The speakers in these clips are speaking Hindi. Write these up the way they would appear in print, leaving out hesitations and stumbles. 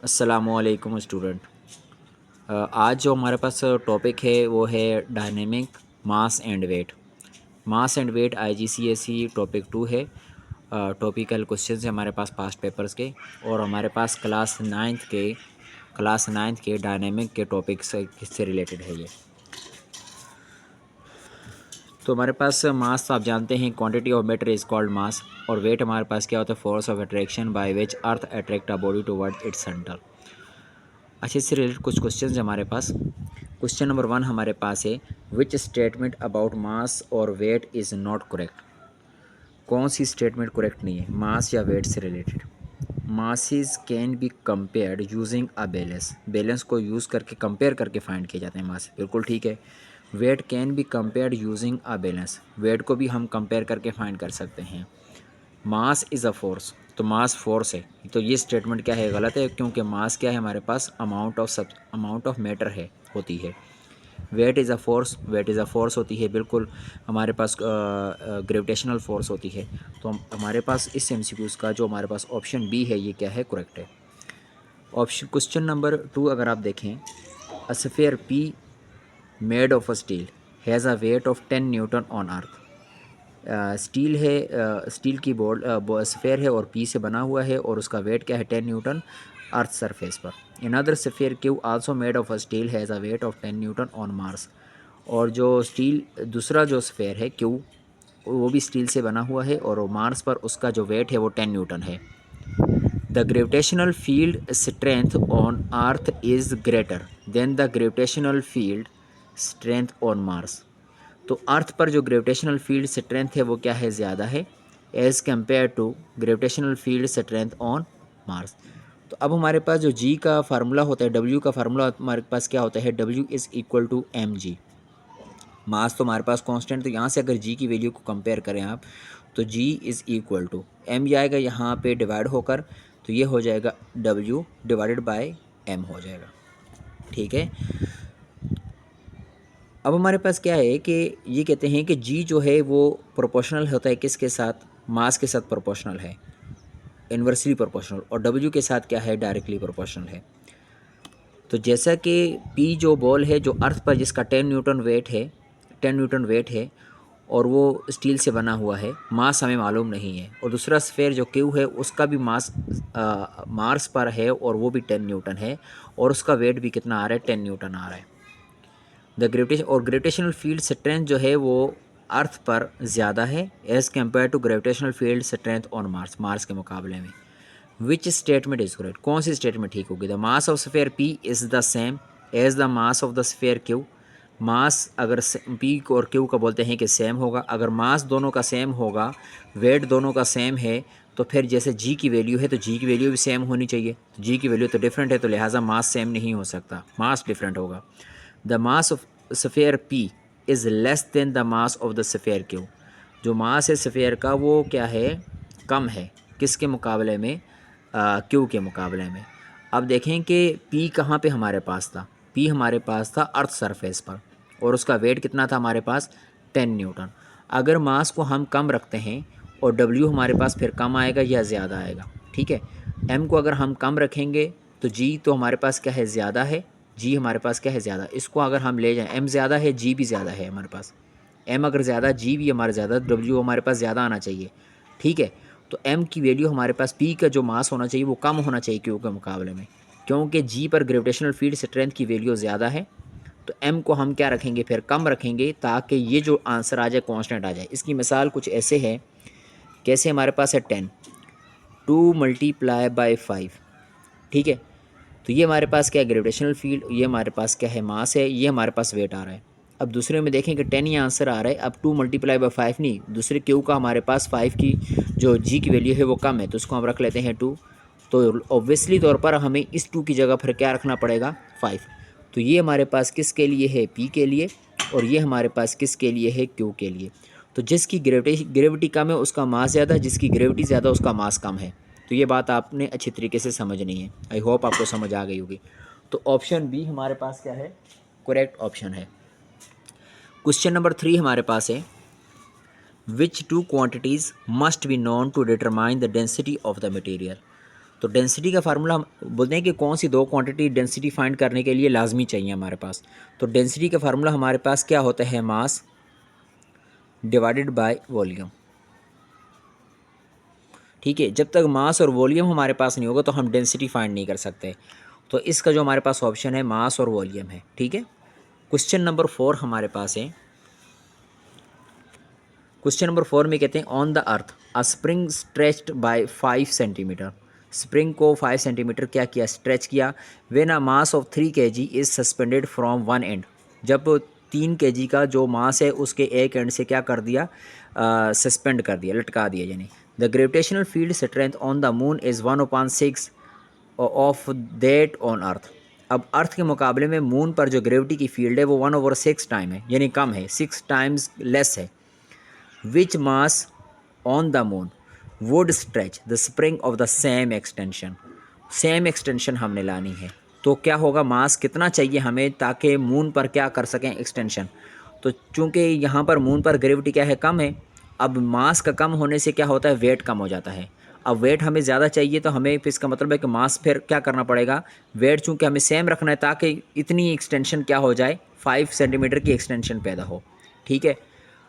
अस्सलामुअलैकुम स्टूडेंट। आज जो हमारे पास टॉपिक है वो है dynamic mass and weight. Mass and weight IGCSE topic 2 है। टॉपिकल क्वेश्चन है हमारे पास पास्ट पेपर्स के, और हमारे पास क्लास नाइन्थ के डायनेमिक के टॉपिक से रिलेटेड है ये। तो हमारे पास मास तो आप जानते हैं, quantity of matter is called मास, और वेट हमारे पास क्या होता है, force of attraction by which earth attract a body towards its centre. अच्छे से रिलेटेड कुछ क्वेश्चन हैं हमारे पास। क्वेश्चन नंबर 1 हमारे पास है, विच स्टेटमेंट अबाउट मास और वेट इज़ नॉट करेक्ट। कौन सी स्टेटमेंट करेक्ट नहीं है मास या वेट से related. Masses can be compared using a balance. Balance को यूज़ करके कंपेयर करके फाइंड किए जाते हैं मास, बिल्कुल ठीक है। Weight can be compared using a balance, weight को भी हम कंपेयर करके फाइंड कर सकते हैं। मास इज़ अ फोर्स, तो मास फोर्स है, तो ये स्टेटमेंट क्या है, गलत है, क्योंकि मास क्या है हमारे पास अमाउंट ऑफ मैटर है होती है। Weight is a force, weight is a force होती है, बिल्कुल हमारे पास ग्रेविटेशनल फोर्स होती है। तो हमारे पास इस एमसीक्यूज़ का जो हमारे पास ऑप्शन बी है ये क्या है, करेक्ट है। ऑप्शन क्वेश्चन नंबर 2 अगर आप देखें, a sphere P made of a steel has a weight of 10 Newton on earth. Steel है, स्टील की स्फेयर है और पी से बना हुआ है, और उसका वेट क्या है, 10 न्यूटन अर्थ सरफेस पर। Another sphere Q also made of a steel has a weight of 10 Newton on Mars. और जो स्टील दूसरा जो स्फेयर है क्यू, वो भी स्टील से बना हुआ है, और मार्स पर उसका जो वेट है वो 10 न्यूटन है। The gravitational field strength on earth is greater than the gravitational field strength on Mars. तो अर्थ पर जो ग्रेविटेशनल फील्ड स्ट्रेंथ है वो क्या है, ज़्यादा है as compare to gravitational field strength on Mars. तो अब हमारे पास जो जी का फार्मूला होता है, डब्ल्यू का फार्मूला हमारे पास क्या होता है, W is equal to M G. Mass तो हमारे पास कांस्टेंट, तो यहाँ से अगर जी की वैल्यू को कंपेयर करें आप, तो जी इज़ इक्वल टू एम जाएगा यहाँ पे डिवाइड होकर, तो ये हो जाएगा डब्ल्यू डिवाइडेड बाय एम हो जाएगा, ठीक है। अब हमारे पास क्या है कि ये कहते हैं कि जी जो है वो प्रोपोर्शनल होता है किसके साथ, मास के साथ प्रोपोर्शनल है, इन्वर्सली प्रोपोर्शनल, और डब्ल्यू के साथ क्या है, डायरेक्टली प्रोपोर्शनल है। तो जैसा कि पी जो बॉल है जो अर्थ पर जिसका 10 न्यूटन वेट है और वो स्टील से बना हुआ है, मास हमें मालूम नहीं है, और दूसरा स्फेयर जो क्यू है उसका भी मास मार्स पर है और वो भी 10 न्यूटन है, और उसका वेट भी कितना आ रहा है, 10 न्यूटन आ रहा है। द ग्रेविटेशनल फील्ड स्ट्रेंथ जो है वो अर्थ पर ज़्यादा है as compare to gravitational field strength on Mars के मुकाबले में। विच स्टेटमेंट इज करेक्ट, कौन सी स्टेटमेंट ठीक होगी। The mass of sphere P is the same as the mass of the sphere Q. Mass अगर पी और क्यू का बोलते हैं कि सेम होगा, अगर मास दोनों का सेम होगा, वेट दोनों का सेम है, तो फिर जैसे जी की वैल्यू है तो जी की वैल्यू भी सेम होनी चाहिए। तो जी की वैल्यू तो डिफरेंट है, तो लिहाजा मास सेम नहीं हो सकता, मास डिफरेंट होगा। The mass of sphere P is less than the mass of the sphere Q. जो मास है स्फेयर का वो क्या है, कम है, किसके मुकाबले में, क्यू के मुकाबले में। अब देखें कि पी कहाँ पे हमारे पास था, पी हमारे पास था अर्थ सरफेस पर, और उसका वेट कितना था हमारे पास, 10 न्यूटन। अगर मास को हम कम रखते हैं और डब्ल्यू हमारे पास फिर कम आएगा या ज़्यादा आएगा, ठीक है। एम को अगर हम कम रखेंगे तो जी तो हमारे पास क्या है, ज़्यादा है, जी हमारे पास क्या है, ज़्यादा। इसको अगर हम ले जाएं, एम ज़्यादा है, जी भी ज़्यादा है हमारे पास, एम अगर ज़्यादा, जी भी हमारा ज़्यादा, डब्ल्यू हमारे पास ज़्यादा आना चाहिए, ठीक है। तो एम की वैल्यू हमारे पास, पी का जो मास होना चाहिए वो कम होना चाहिए क्यू के मुकाबले में, क्योंकि जी पर ग्रेविटेशनल फील्ड स्ट्रेंथ की वैल्यू ज़्यादा है। तो एम को हम क्या रखेंगे, फिर कम रखेंगे, ताकि ये जो आंसर आ जाए कांस्टेंट आ जाए। इसकी मिसाल कुछ ऐसे है, कैसे हमारे पास है 10 2 मल्टीप्लाई बाय 5, ठीक है। तो ये हमारे पास क्या है, ग्रेविटेशनल फील्ड, ये हमारे पास क्या है, मास है, ये हमारे पास वेट आ रहा है। अब दूसरे में देखें कि 10 ये आंसर आ रहा है, अब 2 मल्टीप्लाई बाय 5 नहीं, दूसरे क्यू का हमारे पास 5 की जो जी की वैल्यू है वो कम है, तो उसको हम रख लेते हैं 2। तो ऑब्वियसली तौर पर हमें इस 2 की जगह पर क्या रखना पड़ेगा, 5। तो ये हमारे पास किसके लिए है, पी के लिए, और ये हमारे पास किसके लिए है, क्यू के लिए। तो जिसकी ग्रेविटी कम है उसका मास ज़्यादा, जिसकी ग्रेविटी ज़्यादा उसका मास कम है। तो ये बात आपने अच्छी तरीके से समझनी है, आई होप आपको समझ आ गई होगी। तो ऑप्शन बी हमारे पास क्या है, करेक्ट ऑप्शन है। क्वेश्चन नंबर 3 हमारे पास है, which two quantities must be known to determine the density of the material. तो डेंसिटी का फार्मूला हम बोलते हैं कि कौन सी दो क्वांटिटी डेंसिटी फाइंड करने के लिए लाजमी चाहिए हमारे पास। तो डेंसिटी का फार्मूला हमारे पास क्या होता है, मास डिवाइडेड बाय वॉल्यूम। ठीक है, जब तक मास और वॉल्यूम हमारे पास नहीं होगा तो हम डेंसिटी फाइंड नहीं कर सकते। तो इसका जो हमारे पास ऑप्शन है मास और वॉल्यूम है। ठीक है, क्वेश्चन नंबर 4 हमारे पास है। क्वेश्चन नंबर 4 में कहते हैं on the earth a spring stretched by 5 centimetre. Spring को 5 सेंटीमीटर क्या किया, स्ट्रेच किया। When a mass of 3 kg is suspended from one end. जब 3 kg का जो मास है उसके एक एंड से क्या कर दिया, सस्पेंड कर दिया, लटका दिया। यानी the gravitational field strength on the moon is 1/6 of that on earth. अब अर्थ के मुकाबले में मून पर जो ग्रेविटी की फील्ड है वो 1/6 टाइम है, यानी कम है, 6 टाइम्स लेस है। Which mass on the moon would stretch the spring of the same extension. Same extension हमने लानी है, तो क्या होगा, मास कितना चाहिए हमें ताकि मून पर क्या कर सकें, एक्सटेंशन। तो चूंकि यहाँ पर मून पर ग्रेविटी क्या है, कम है। अब मास का कम होने से क्या होता है, वेट कम हो जाता है। अब वेट हमें ज़्यादा चाहिए तो हमें फिर इसका मतलब है कि मास फिर क्या करना पड़ेगा, वेट चूँकि हमें सेम रखना है ताकि इतनी एक्सटेंशन क्या हो जाए, 5 सेंटीमीटर की एक्सटेंशन पैदा हो। ठीक है,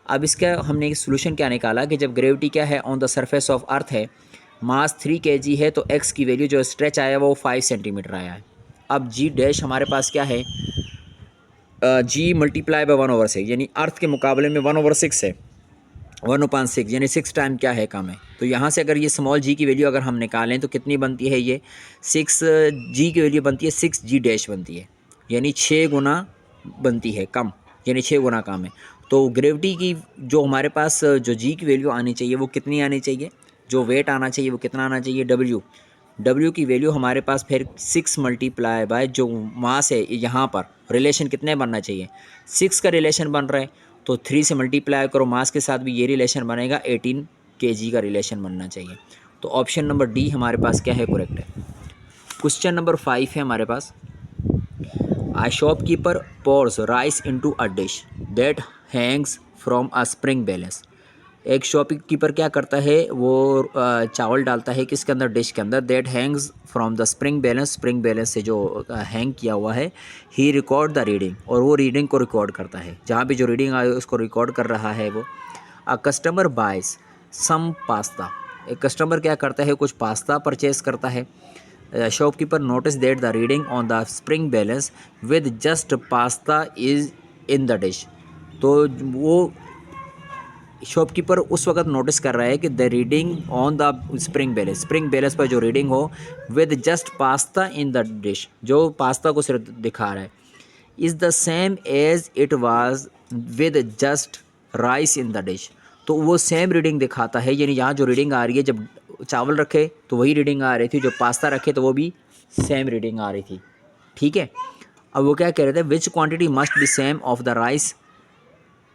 अब इसका हमने एक सोल्यूशन क्या निकाला कि जब ग्रेविटी क्या है ऑन द सरफेस ऑफ अर्थ है, मास 3 kg है, तो एक्स की वैल्यू जो स्ट्रेच आया वो 5 सेंटीमीटर आया है। अब जी डैश हमारे पास क्या है, जी मल्टीप्लाई बाय 1/6, यानी अर्थ के मुकाबले में 1/6 है, 1/6 यानी 6 टाइम क्या है, कम है। तो यहाँ से अगर ये स्मॉल जी की वैल्यू अगर हम निकालें तो कितनी बनती है, ये 6 जी की वैल्यू बनती है 6 जी डैश बनती है, यानी 6 गुना बनती है कम, यानी 6 गुना कम है। तो ग्रेविटी की जो हमारे पास जो जी की वैल्यू आनी चाहिए वो कितनी आनी चाहिए, जो वेट आना चाहिए वो कितना आना चाहिए, डब्ल्यू की वैल्यू हमारे पास फिर 6 मल्टीप्लाई बाय जो मास है, यहाँ पर रिलेशन कितने बनना चाहिए, 6 का रिलेशन बन रहा है, तो 3 से मल्टीप्लाई करो, मास के साथ भी ये रिलेशन बनेगा, 18 kg का रिलेशन बनना चाहिए। तो ऑप्शन नंबर डी हमारे पास क्या है, करेक्ट है। क्वेश्चन नंबर 5 है हमारे पास। A shopkeeper pours rice into a dish that hangs from a spring balance। एक शॉपकीपर क्या करता है, वो चावल डालता है किसके अंदर, डिश के अंदर। That Hanks from the spring balance, spring balance से जो हैंग किया हुआ है। ही रिकॉर्ड द रीडिंग, और वो रीडिंग को रिकॉर्ड करता है, जहाँ भी जो रीडिंग आई उसको रिकॉर्ड कर रहा है वो। A customer buys some pasta. एक कस्टमर क्या करता है, कुछ पास्ता परचेज करता है। Shopkeeper notice that the reading on the spring balance with just pasta is in the dish. तो वो शॉपकीपर उस वक्त नोटिस कर रहा है कि the reading on the spring balance पर जो रीडिंग हो with just pasta in the dish, जो पास्ता को सिर्फ दिखा रहा है, is the same as it was with just rice in the dish. तो वो सेम रीडिंग दिखाता है, यानी यहाँ जो रीडिंग आ रही है, जब चावल रखे तो वही रीडिंग आ रही थी, जो पास्ता रखे तो वो भी सेम रीडिंग आ रही थी। ठीक है, अब वो क्या कह रहे थे, विच quantity must be same of the rice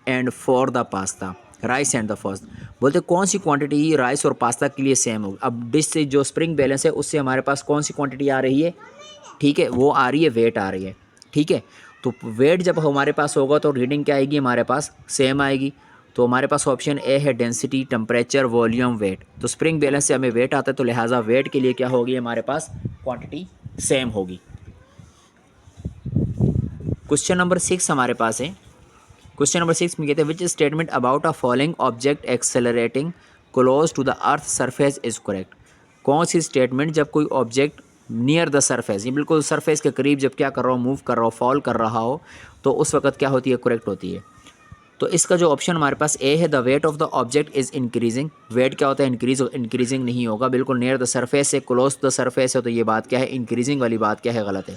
and for the pasta, rice and the first. बोलते कौन सी क्वांटिटी राइस और पास्ता के लिए सेम होगी। अब डिश से जो स्प्रिंग बैलेंस है उससे हमारे पास कौन सी क्वांटिटी आ रही है, ठीक है, वो आ रही है, वेट आ रही है। ठीक है, तो वेट जब हमारे पास होगा तो रीडिंग क्या आएगी, हमारे पास सेम आएगी। तो हमारे पास ऑप्शन ए है डेंसिटी, टेम्परेचर, वॉल्यूम, वेट। तो स्प्रिंग बैलेंस से हमें वेट आता है, तो लिहाजा वेट के लिए क्या होगी, हमारे पास क्वांटिटी सेम होगी। क्वेश्चन नंबर 6 हमारे पास है। क्वेश्चन नंबर 6 में कहते हैं which statement about a following object accelerating close to the earth surface is correct. कौन सी स्टेटमेंट जब कोई ऑब्जेक्ट नियर द सरफेस, ये बिल्कुल सरफेस के करीब जब क्या कर रहा हो, मूव कर रहा हो, फॉल कर रहा हो, तो उस वक्त क्या होती है, करेक्ट होती है। तो इसका जो ऑप्शन हमारे पास ए है, the weight of the object is increasing. Weight क्या होता है, इंक्रीजिंग नहीं होगा, बिल्कुल नियर द सरफेस है, क्लोज द सरफेस है, तो ये बात क्या है, इंक्रीजिंग वाली बात क्या है, गलत है।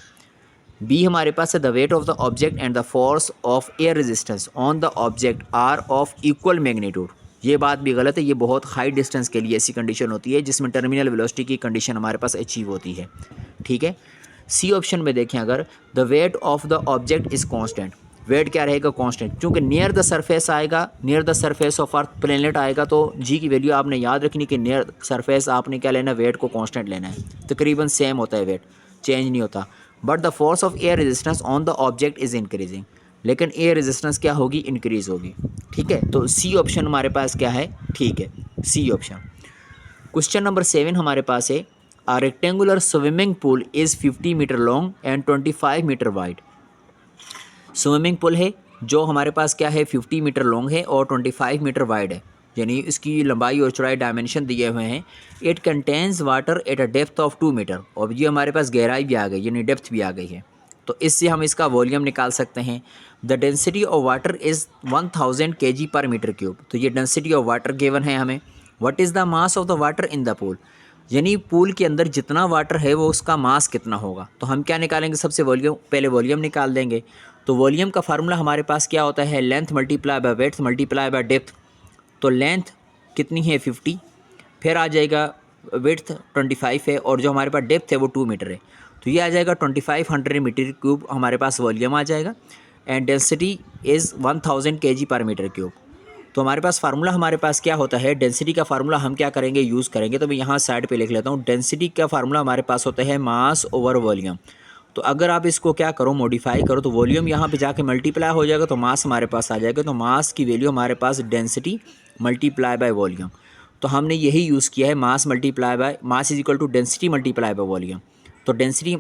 बी हमारे पास है, the weight of the object and the force of air resistance on the object are of equal magnitude. ये बात भी गलत है, ये बहुत हाई डिस्टेंस के लिए ऐसी कंडीशन होती है जिसमें टर्मिनल वेलोसिटी की कंडीशन हमारे पास अचीव होती है। ठीक है, सी ऑप्शन में देखें अगर, the weight of the object is constant. Weight क्या रहेगा, कांस्टेंट, क्योंकि नियर द सरफेस आएगा, near the surface of earth planet आएगा, तो जी की वैल्यू आपने याद रखनी कि नियर सरफेस आपने क्या लेना है, वेट को कांस्टेंट लेना है, तकरीबन सेम होता है, वेट चेंज नहीं होता। But the force of air resistance on the object is increasing, लेकिन एयर रेजिस्टेंस क्या होगी, इंक्रीज होगी। ठीक है, तो सी ऑप्शन हमारे पास क्या है, ठीक है, सी ऑप्शन। क्वेश्चन नंबर 7 हमारे पास है, A rectangular swimming pool is 50 metre long and 25 metre wide. Swimming pool है जो हमारे पास क्या है 50 मीटर लॉन्ग है और 25 मीटर वाइड है, यानी इसकी लंबाई और चौड़ाई डायमेंशन दिए हुए हैं। It contains water at a depth of 2 metre, और ये हमारे पास गहराई भी आ गई यानी डेप्थ भी आ गई है। तो इससे हम इसका वॉल्यूम निकाल सकते हैं। The density of water is 1000 kg पर मीटर क्यूब। तो ये डेंसिटी ऑफ वाटर गिवन है हमें। What is the mass of the water in the pool, यानी पूल के अंदर जितना वाटर है वो उसका मास कितना होगा। तो हम क्या निकालेंगे, सबसे वॉल्यूम, पहले वॉल्यूम निकाल देंगे। तो वॉल्यूम का फार्मूला हमारे पास क्या होता है, length multiply by width multiply by depth. तो लेंथ कितनी है 50, फिर आ जाएगा विड्थ 25 है, और जो हमारे पास डेप्थ है वो 2 मीटर है। तो ये आ जाएगा 2500 मीटर क्यूब हमारे पास वॉल्यूम आ जाएगा। एंड डेंसिटी इज़ 1000 kg पर मीटर क्यूब। तो हमारे पास फार्मूला हमारे पास क्या होता है, डेंसिटी का फार्मूला हम क्या करेंगे, यूज़ करेंगे। तो मैं यहाँ साइड पे लिख लेता हूँ। डेंसिटी का फार्मूला हमारे पास होता है मास ओवर वॉल्यूम। तो अगर आप इसको क्या करो, मॉडिफाई करो, तो वॉल्यूम यहाँ पे जाके मल्टीप्लाई हो जाएगा, तो मास हमारे पास आ जाएगा। तो मास की वैल्यू हमारे पास डेंसिटी मल्टीप्लाई बाय वॉल्यूम। तो हमने यही यूज़ किया है, mass multiply by mass is equal to density multiply by volume. तो डेंसिटी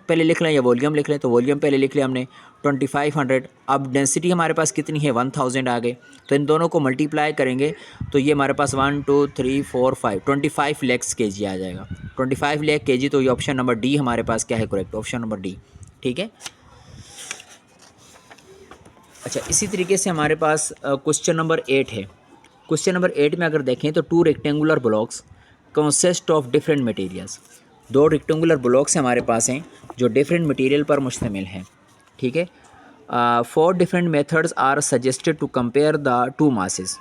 पहले लिख लें या वॉल्यूम लिख लें, तो वॉल्यूम पहले लिख लिया हमने 2500। अब डेंसिटी हमारे पास कितनी है 1000 आ गए। तो इन दोनों को मल्टीप्लाई करेंगे तो ये हमारे पास 1 2 3 4 5 25 लाख kg आ जाएगा। 25 लाख kg। तो ये ऑप्शन नंबर डी हमारे पास क्या है, करेक्ट, ऑप्शन नंबर डी। ठीक है। अच्छा, इसी तरीके से हमारे पास क्वेश्चन नंबर 8 है। क्वेश्चन नंबर 8 में अगर देखें तो 2 rectangular blocks consist of different materials. 2 rectangular blocks हमारे पास हैं जो डिफरेंट मटेरियल पर मुश्तमिल हैं। ठीक है। 4 different methods are suggested to compare the 2 masses.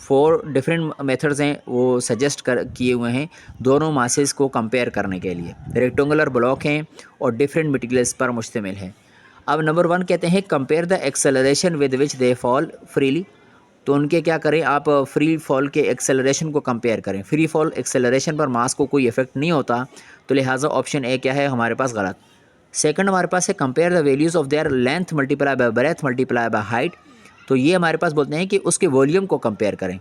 4 different methods हैं वो सजेस्ट किए हुए हैं दोनों मासेस को कंपेयर करने के लिए। रेक्टेंगुलर ब्लॉक हैं और डिफरेंट मटेरियल्स पर मुश्तमिल है। अब नंबर 1 कहते हैं compare the acceleration with which they fall freely. तो उनके क्या करें आप, फ्री फॉल के एक्सेलरेशन को कंपेयर करें। फ्री फॉल एक्सेलरेशन पर मास को कोई इफेक्ट नहीं होता, तो लिहाजा ऑप्शन ए क्या है हमारे पास गलत। सेकंड हमारे पास है compare the values of their length multiply by breath multiply by height. तो ये हमारे पास बोलते हैं कि उसके वॉल्यूम को कंपेयर करें,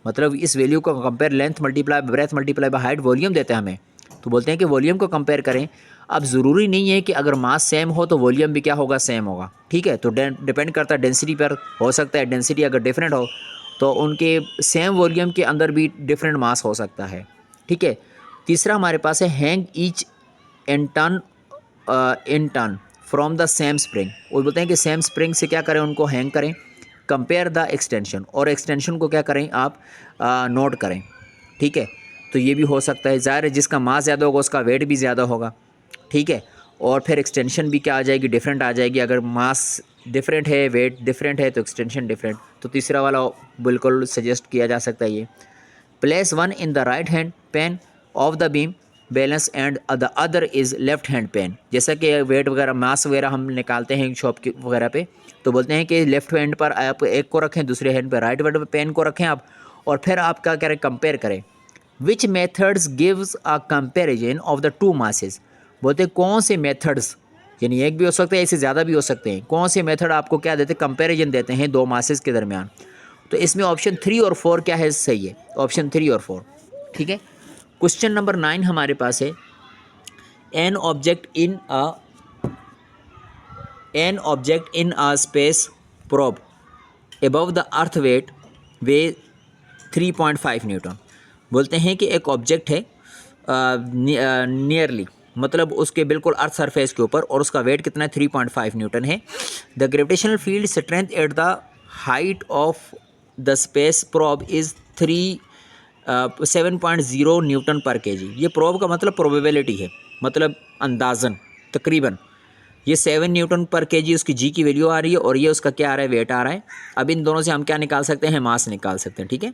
मतलब इस वैल्यू को compare, length multiply by breath multiply by height volume देते हैं हमें, तो बोलते हैं कि वॉल्यूम को कंपेयर करें। अब ज़रूरी नहीं है कि अगर मास सेम हो तो वॉल्यूम भी क्या होगा, सेम होगा। ठीक है। तो डिपेंड करता है डेंसिटी पर, हो सकता है डेंसिटी अगर डिफरेंट हो तो उनके सेम वॉल्यूम के अंदर भी डिफरेंट मास हो सकता है। ठीक है। तीसरा हमारे पास है hang each in turn from the same spring. वो बोलते हैं कि सेम स्प्रिंग से क्या करें, उनको हैंग करें। कंपेयर द एक्सटेंशन, और एक्सटेंशन को क्या करें आप नोट करें। ठीक है। तो ये भी हो सकता है, ज़ाहिर है जिसका मास ज़्यादा होगा उसका वेट भी ज़्यादा होगा। ठीक है। और फिर एक्सटेंशन भी क्या आ जाएगी, डिफरेंट आ जाएगी। अगर मास डिफरेंट है, वेट डिफरेंट है, तो एक्सटेंशन डिफरेंट। तो तीसरा वाला बिल्कुल सजेस्ट किया जा सकता है ये। Place 1 in the right hand pan of the beam balance and the other is left hand pan. जैसा कि वेट वगैरह मास वगैरह हम निकालते हैं शॉप की वगैरह पे, तो बोलते हैं कि लेफ्ट हैंड पर आप एक को रखें, दूसरे हैंड पर राइट हैंड पेन को रखें आप, और फिर आप क्या करें, कंपेयर करें। Which methods gives a comparison of the 2 masses. बोलते हैं कौन से मेथड्स, यानी एक भी हो सकते हैं, इससे ज़्यादा भी हो सकते हैं, कौन से मेथड आपको क्या देते हैं, कंपैरिजन देते हैं 2 मासेस के दरमियान। तो इसमें ऑप्शन 3 और 4 क्या है, सही है, ऑप्शन 3 और 4। ठीक है। क्वेश्चन नंबर 9 हमारे पास है an object in a space probe above the earth weighs 3.5 newton. बोलते हैं कि एक ऑब्जेक्ट है नियरली, मतलब उसके बिल्कुल अर्थ सरफेस के ऊपर, और उसका वेट कितना है 3.5 न्यूटन है। The gravitational field strength at the height of the space probe is 7.0 Newton पर केजी। ये प्रोब का मतलब प्रोबेबिलिटी है, मतलब अंदाज़न तकरीबन ये 7 न्यूटन पर केजी उसकी जी की वैल्यू आ रही है, और ये उसका क्या आ रहा है, वेट आ रहा है। अब इन दोनों से हम क्या निकाल सकते हैं, मास निकाल सकते हैं। ठीक है।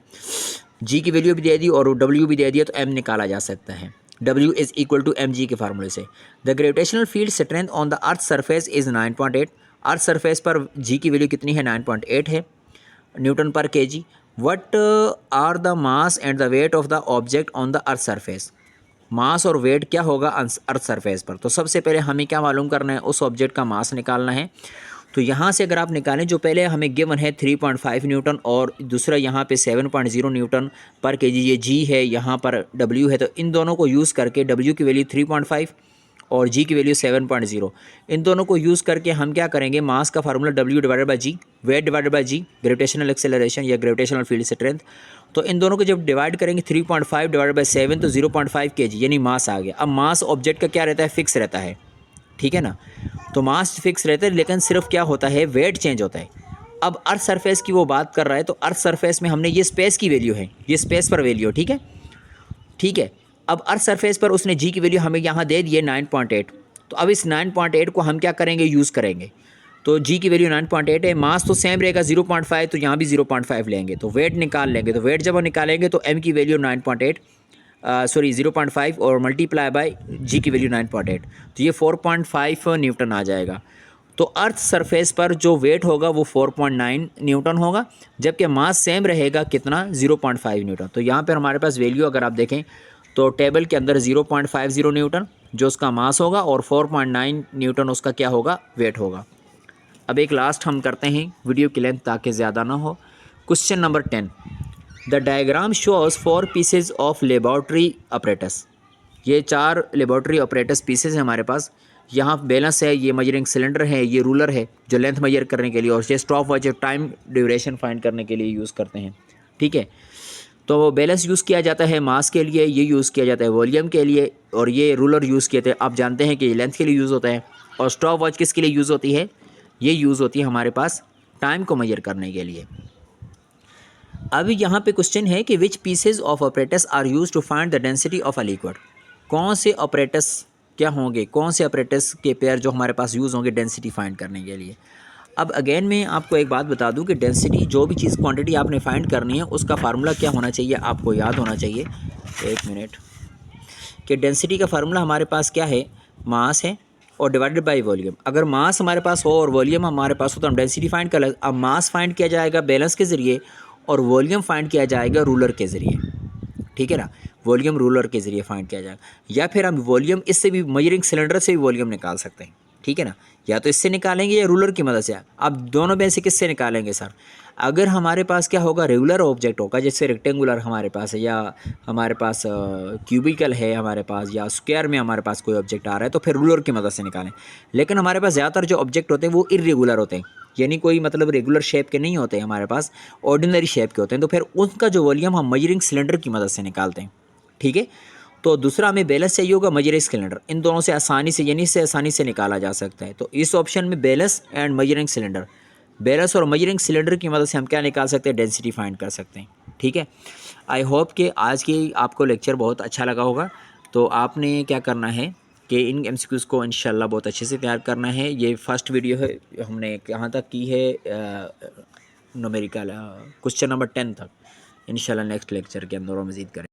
जी की वैल्यू भी दे दी और डब्ल्यू भी दे दिया, तो एम निकाला जा सकता है। W is equal to mg के फार्मूले से। The gravitational field strength on the earth surface is 9.8। Earth surface पर g की वैल्यू कितनी है, 9.8 है न्यूटन पर kg. What are the mass and the weight of the object on the earth surface. Mass और वेट क्या होगा अर्थ सरफेस पर। तो सबसे पहले हमें क्या मालूम करना है, उस ऑब्जेक्ट का मास निकालना है। तो तो यहाँ से अगर आप निकालें, जो पहले हमें गिवन है 3.5 न्यूटन और दूसरा यहाँ पे 7.0 न्यूटन पर केजी, ये जी है, यहाँ पर डब्ल्यू है, तो इन दोनों को यूज़ करके डब्ल्यू की वैल्यू 3.5 और जी की वैल्यू 7.0, इन दोनों को यूज़ करके हम क्या करेंगे, मास का formula W divided by G, weight divided by G, gravitational acceleration या ग्रेविटेशनल फील्ड स्ट्रेंथ, तो इन दोनों को जब डिवाइड करेंगे 3.5 डिवाइडेड बाई 7 तो 0.5 केजी यानी मास आ गया। अब मास ऑब्जेक्ट का क्या रहता है, फिक्स रहता है, ठीक है ना, तो मास फिक्स रहता है, लेकिन सिर्फ क्या होता है, वेट चेंज होता है। अब अर्थ सरफेस की वो बात कर रहा है, तो अर्थ सरफेस में हमने ये स्पेस की वैल्यू है, ये स्पेस पर वैल्यू है, ठीक है, ठीक है। अब अर्थ सरफेस पर उसने जी की वैल्यू हमें यहाँ दे दी है 9.8, तो अब इस 9.8 को हम क्या करेंगे, यूज़ करेंगे। तो जी की वैल्यू 9.8 है, मास तो सेम रहेगा 0.5, तो यहाँ भी 0.5 लेंगे, तो वेट निकाल लेंगे, तो वेट जब हम निकालेंगे तो एम की वैल्यू 9.8 सॉरी 0.5 और मल्टीप्लाई बाय जी की वैल्यू 9.8, तो ये 4.5 न्यूटन आ जाएगा। तो अर्थ सरफेस पर जो वेट होगा वो 4.9 न्यूटन होगा, जबकि मास सेम रहेगा कितना, 0.5 न्यूटन। तो यहाँ पर हमारे पास वैल्यू अगर आप देखें तो टेबल के अंदर 0.50 न्यूटन जो उसका मास होगा और 4.9 न्यूटन उसका क्या होगा, वेट होगा। अब एक लास्ट हम करते हैं वीडियो की लेंथ ताकि ज़्यादा ना हो। Question number 10, the diagram shows 4 pieces of laboratory apparatus. ये 4 लेबॉर्ट्री अपरेटस पीसेज हैं हमारे पास। यहाँ बैलेंस है, ये मेजरिंग सिलेंडर है, ये रूलर है जो लेंथ मेजर करने के लिए, और ये stop watch time duration find करने के लिए यूज़ करते हैं, ठीक है। तो बैलेंस यूज़ किया जाता है मास के लिए, ये यूज़ किया जाता है वॉल्यूम के लिए, और ये रूलर यूज़ किए थे, आप जानते हैं कि ये लेंथ के लिए यूज़ होता है। और स्टॉप वॉच किसके लिए यूज़ होती है, ये यूज़ होती है हमारे पास टाइम को मेजर करने के लिए। अब यहाँ पे क्वेश्चन है कि which pieces of apparatus are use to find the density of a liquid. कौन से ऑपरेटस क्या होंगे, कौन से ऑपरेटस के पेयर जो हमारे पास यूज़ होंगे डेंसिटी फाइंड करने के लिए। अब अगेन मैं आपको एक बात बता दूं कि डेंसिटी, जो भी चीज़ क्वांटिटी आपने फाइंड करनी है उसका फार्मूला क्या होना चाहिए, आपको याद होना चाहिए, एक मिनट, कि डेंसिटी का फार्मूला हमारे पास क्या है, मास है और डिवाइडेड बाय वॉल्यूम। अगर मास हमारे पास हो और वॉल्यूम हमारे पास हो तो हम डेंसिटी फाइंड कर लें। अब मास फाइंड किया जाएगा बैलेंस के ज़रिए और वॉल्यूम फाइंड किया जाएगा रूलर के ज़रिए, ठीक है ना, वॉल्यूम रूलर के ज़रिए फाइंड किया जाएगा, या फिर हम वॉल्यूम इससे भी मेजरिंग सिलेंडर से भी वॉल्यूम निकाल सकते हैं, ठीक है ना, या तो इससे निकालेंगे या रूलर की मदद से। अब दोनों में से किससे निकालेंगे सर, अगर हमारे पास क्या होगा, रेगुलर ऑब्जेक्ट होगा, जैसे रेक्टेंगुलर हमारे पास है, या हमारे पास क्यूबिकल है हमारे पास, या स्क्वायर में हमारे पास कोई ऑब्जेक्ट आ रहा है, तो फिर रूलर की मदद से निकालें। लेकिन हमारे पास ज़्यादातर जो ऑब्जेक्ट होते हैं वो इर्रेगुलर होते हैं, यानी कोई मतलब रेगुलर शेप के नहीं होते हैं हमारे पास, ऑर्डिनरी शेप के होते हैं, तो फिर उनका जो वॉल्यूम हम मेजरिंग सिलेंडर की मदद से निकालते हैं, ठीक है। तो दूसरा हमें बैलेंस चाहिए होगा, मेजरिंग सिलेंडर, इन दोनों से आसानी से यानी से आसानी से निकाला जा सकता है। तो इस ऑप्शन में balance and measuring cylinder, balance और मेजरिंग सिलेंडर की मदद से हम क्या निकाल सकते हैं, डेंसिटी फाइंड कर सकते हैं, ठीक है। आई होप कि आज की आपको लेक्चर बहुत अच्छा लगा होगा। तो आपने क्या करना है कि इन MCQs को इंशाल्लाह बहुत अच्छे से तैयार करना है। ये फर्स्ट वीडियो है, हमने कहाँ तक की है, न्यूमेरिकल क्वेश्चन नंबर 10 तक। इंशाल्लाह नेक्स्ट लेक्चर के अंदर और मज़ीद करें।